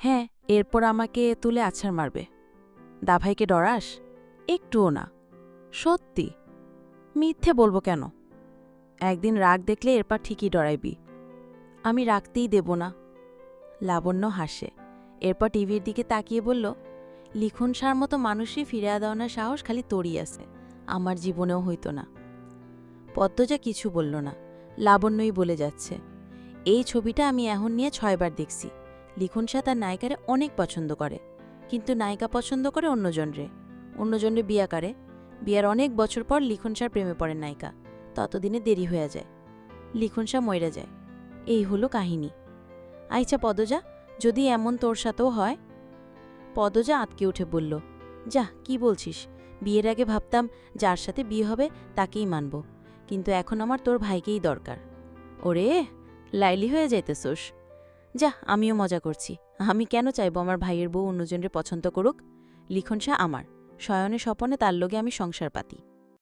হ্যাঁ, এরপর আমাকে তুলে আছাড় মারবে। দাভাইকে ডরাস? একটুও না। সত্যি? মিথ্যে বলবো কেন? একদিন রাগ দেখলে এরপর ঠিকই ডরাইবি। আমি রাখতেই দেব না। লাবণ্য হাসে। এরপর টিভির দিকে তাকিয়ে বলল, লিখন সার মতো মানুষই ফিরিয়ে দেওয়ানোর সাহস খালি তোরই আছে, আমার জীবনেও হইতো না। পদ্মজা কিছু বলল না। লাবণ্যই বলে যাচ্ছে, এই ছবিটা আমি এখন নিয়ে 6 বার দেখছি। লিখন শাহ তার নায়িকারে অনেক পছন্দ করে, কিন্তু নায়িকা পছন্দ করে অন্যজনরে বিয়া করে। বিয়ার অনেক বছর পর লিখন শাহর প্রেমে পড়ে নায়িকা। ততদিনে দেরি হয়ে যায়, লিখন শাহ মইরা যায়। এই হলো কাহিনী। আচ্ছা পদ্মজা, যদি এমন তোর সাথেও হয়? পদ্মজা আঁতকে উঠে বলল, যা কি বলছিস? বিয়ের আগে ভাবতাম যার সাথে বিয়ে হবে তাকেই মানব, কিন্তু এখন আমার তোর ভাইকেই দরকার। ওরে, লাইলি হয়ে যাইতেছোস। যা, আমিও মজা করছি। আমি কেন চাইবো আমার ভাইয়ের বউ অন্যজনের পছন্দ করুক? লিখন শাহ আমার, শয়নে স্বপনে তার লগে আমি সংসার পাতি।